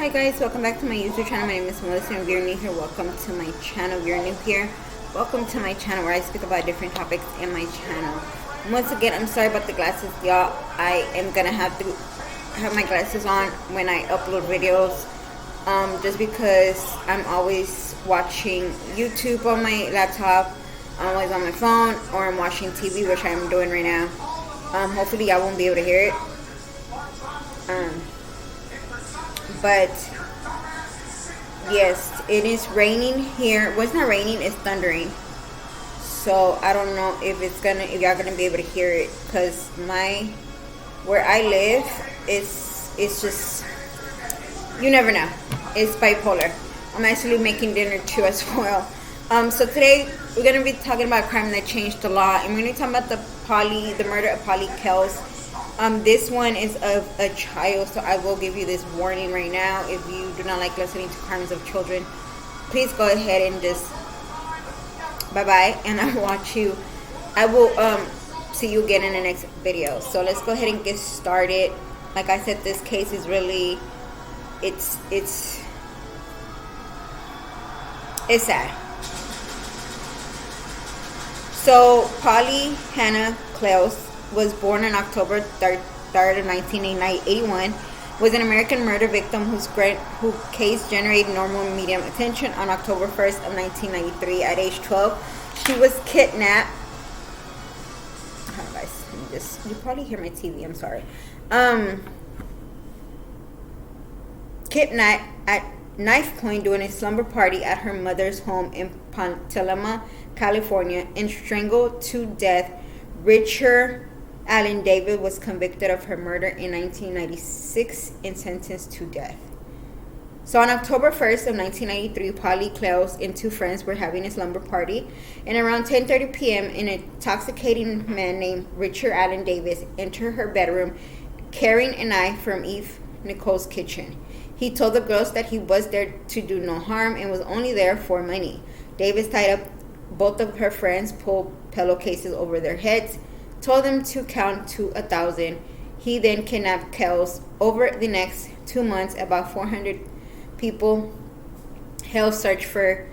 Hi guys, welcome back to my YouTube channel. My name is Melissa, and if you're new here, welcome to my channel. If you're new here, welcome to my channel where I speak about different topics in my channel. Once again, I'm sorry about the glasses, y'all. I am gonna have to have my glasses on when I upload videos, just because I'm always watching YouTube on my laptop, I'm always on my phone, or I'm watching TV, which I'm doing right now. Hopefully y'all won't be able to hear it. But yes, it is raining here. Well, it's not raining, it's thundering. So I don't know if y'all gonna be able to hear it, because where I live it's just, you never know. It's bipolar. I'm actually making dinner too as well. So today we're gonna be talking about a crime that changed the law, and we're gonna be talking about the murder of Polly Kells. This one is of a child, so I will give you this warning right now. If you do not like listening to crimes of children, please go ahead and just bye-bye, and I will see you again in the next video. So let's go ahead and get started. Like I said, this case is really, it's sad. So Polly Hannah Kells was born on October 3rd of 1981, was an American murder victim whose case generated normal medium attention. On October 1st of 1993, at age 12, she was kidnapped. Oh, guys, you probably hear my TV, I'm sorry. Kidnapped at knife point during a slumber party at her mother's home in Pontalama, California, and strangled to death. Richard Allen Davis was convicted of her murder in 1996 and sentenced to death. So on October 1st of 1993, Polly Kells and two friends were having a slumber party, and around 10:30 p.m. an intoxicating man named Richard Allen Davis entered her bedroom carrying a knife from Eve Nicole's kitchen. He told the girls that he was there to do no harm and was only there for money. Davis tied up both of her friends, pulled pillowcases over their heads, told them to count to 1,000. He then kidnapped Kells. Over the next 2 months, about 400 people held search for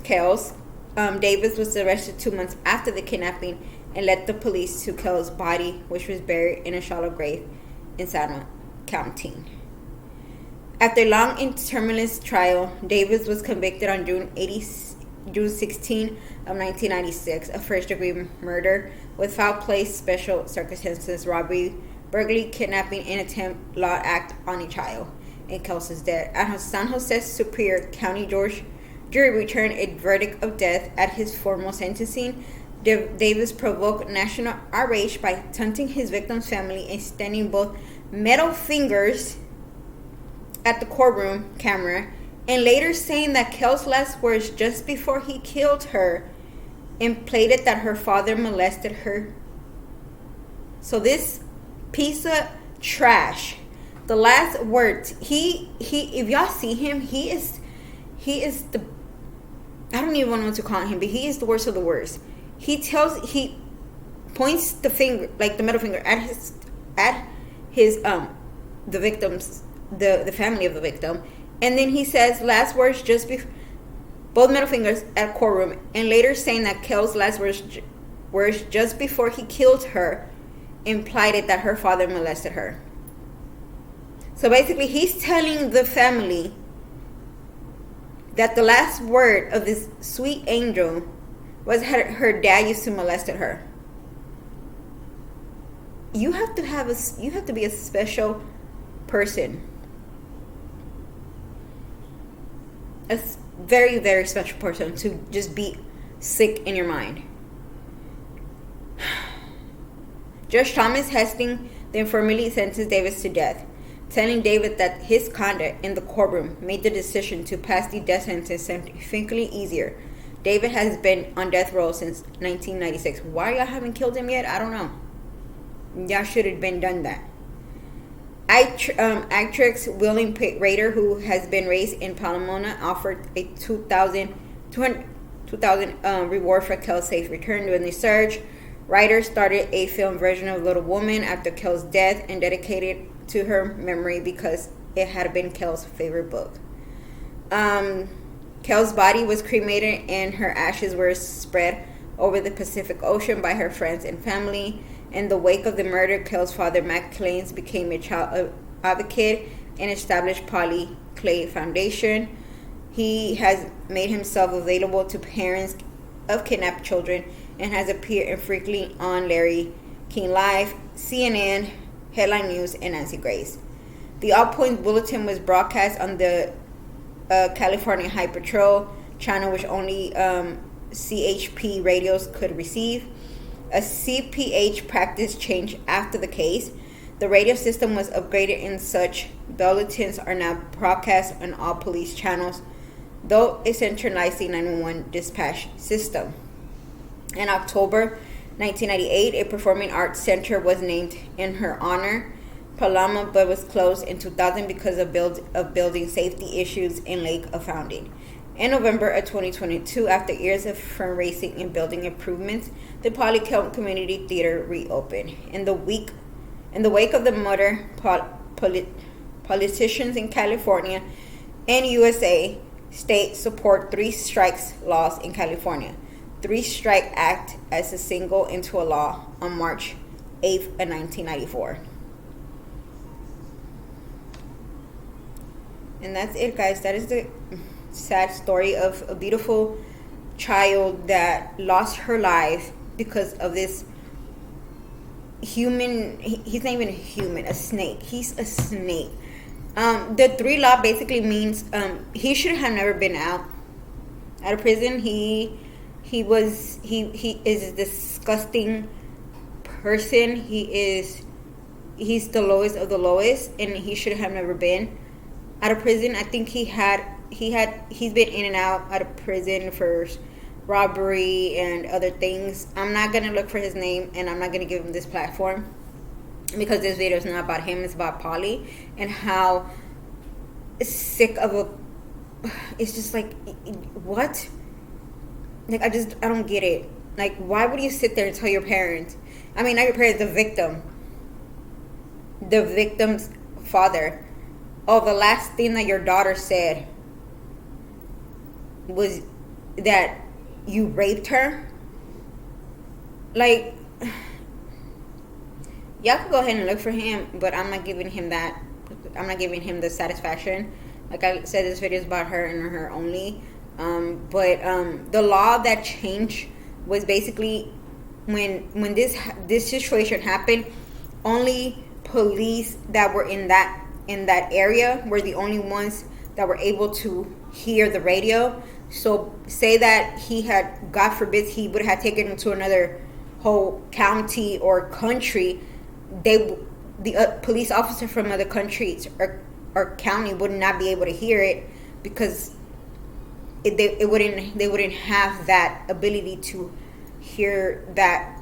Kells. Davis was arrested 2 months after the kidnapping and led the police to Kells' body, which was buried in a shallow grave in Santa County. After a long and tumultuous trial, Davis was convicted on June 16 of 1996 of first-degree murder with foul play, special circumstances, robbery, burglary, kidnapping, and attempt law act on a child, and Kells' death. At San Jose Superior County jury returned a verdict of death at his formal sentencing. Davis provoked national outrage by taunting his victim's family and standing both middle fingers at the courtroom camera, and later saying that Kells' last words just before he killed her implied that her father molested her. So this piece of trash, the last words, he if y'all see him, he is the, I don't even know what to call him, but he is the worst of the worst. He points the finger, like the middle finger, at his the victims, the family of the victim, and then he says last words just before, both middle fingers at courtroom, and later saying that Kells' last words just before he killed her implied that her father molested her. So basically, he's telling the family that the last word of this sweet angel was her dad used to molest her. You have to be a special person. A very, very special person to just be sick in your mind. Judge Thomas Hastings then formally sentenced Davis to death, telling Davis that his conduct in the courtroom made the decision to pass the death sentence significantly easier. Davis has been on death row since 1996. Why y'all haven't killed him yet? I don't know. Y'all should have been done that. Actress William Rader, who has been raised in Palomona, offered a $2,000 reward for Kells' safe return during the search. Ryder started a film version of Little Woman after Kells' death and dedicated to her memory because it had been Kel's favorite book. Kel's body was cremated and her ashes were spread over the Pacific Ocean by her friends and family. In the wake of the murder, Kel's father, Mac Clains, became a child advocate and established Polly Clay Foundation. He has made himself available to parents of kidnapped children and has appeared infrequently on Larry King Live, CNN, Headline News, and Nancy Grace. The All Points Bulletin was broadcast on the California High Patrol channel, which only CHP radios could receive. A CPH practice changed after the case. The radio system was upgraded and such bulletins are now broadcast on all police channels, though it centralized 911 dispatch system. In October 1998, a performing arts center was named in her honor, Paloma, but was closed in 2000 because of building safety issues in Lake of Founding. In November of 2022, after years of fundraising and building improvements, the Polycount Community Theater reopened. In the wake of the murder, politicians in California and USA state support 3 strikes laws in California. 3 Strike Act as a single into a law on March 8th of 1994. And that's it, guys. That is the sad story of a beautiful child that lost her life because of this human. He's not even a human, a snake. He's a snake. The 3 law basically means he should have never been out of prison. He is a disgusting person. He's the lowest of the lowest, and he should have never been out of prison. I think he's been in and out of prison for robbery and other things. I'm not gonna look for his name, and I'm not gonna give him this platform because this video is not about him. It's about Polly and how sick of a. It's just like, what? Like, I don't get it. Like, why would you sit there and tell your parents? I mean, not your parents, the victim's father. Oh, the last thing that your daughter said was that you raped her? Like, y'all can go ahead and look for him, but I'm not giving him that. I'm not giving him the satisfaction. Like I said, this video is about her and her only. But the law that changed was basically when this situation happened, only police that were in that area were the only ones that were able to hear the radio. So say that he had, God forbid, he would have taken him to another whole county or country, the police officer from other countries or county would not be able to hear it because they wouldn't have that ability to hear that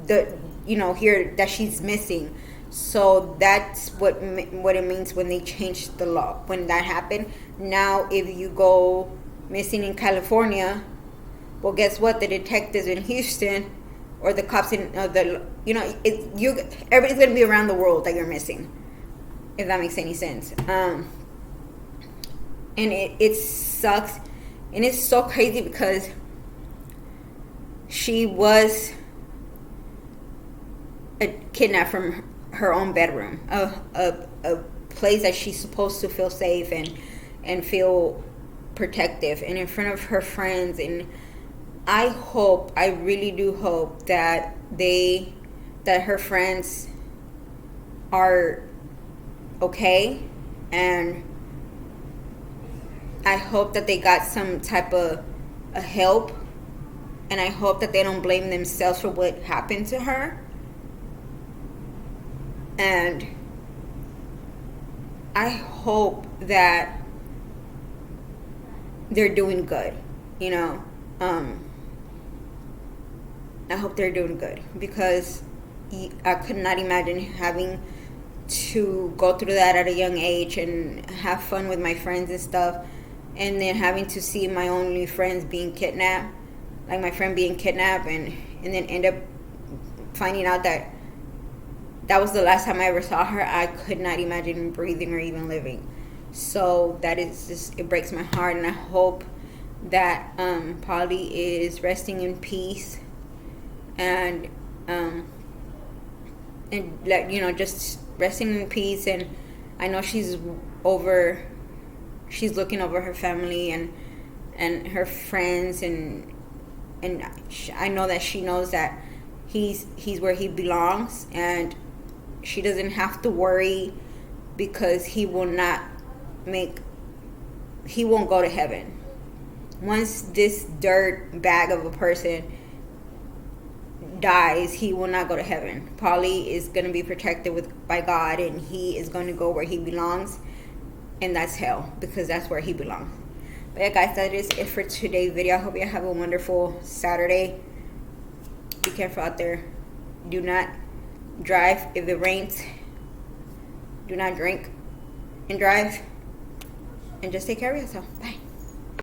hear that she's missing. So that's what it means when they changed the law. When that happened, now if you go missing in California, well, guess what? The detectives in Houston or the cops in everybody's gonna be around the world that you're missing, if that makes any sense. And it sucks, and it's so crazy because she was kidnapped from her own bedroom, a place that she's supposed to feel safe and feel protective, and in front of her friends. And I really do hope that her friends are okay, and I hope that they got some type of help, and I hope that they don't blame themselves for what happened to her. And I hope that they're doing good, I hope they're doing good, because I could not imagine having to go through that at a young age and have fun with my friends and stuff, and then having to see my only friends being kidnapped, like my friend being kidnapped, and then end up finding out that that was the last time I ever saw her. I could not imagine breathing or even living. So that is just, it breaks my heart, and I hope that Polly is resting in peace, and let just resting in peace. And I know she's looking over her family and her friends, and I know that she knows that he's where he belongs, and she doesn't have to worry, because he won't go to heaven. Once this dirt bag of a person dies, he will not go to heaven. Polly is going to be protected by God, and he is going to go where he belongs, and that's hell, because that's where he belongs. But yeah, guys, that is it for today's video. I hope you have a wonderful Saturday. Be careful out there. Do not drive if it rains. Do not drink and drive. And just take care of yourself. Bye.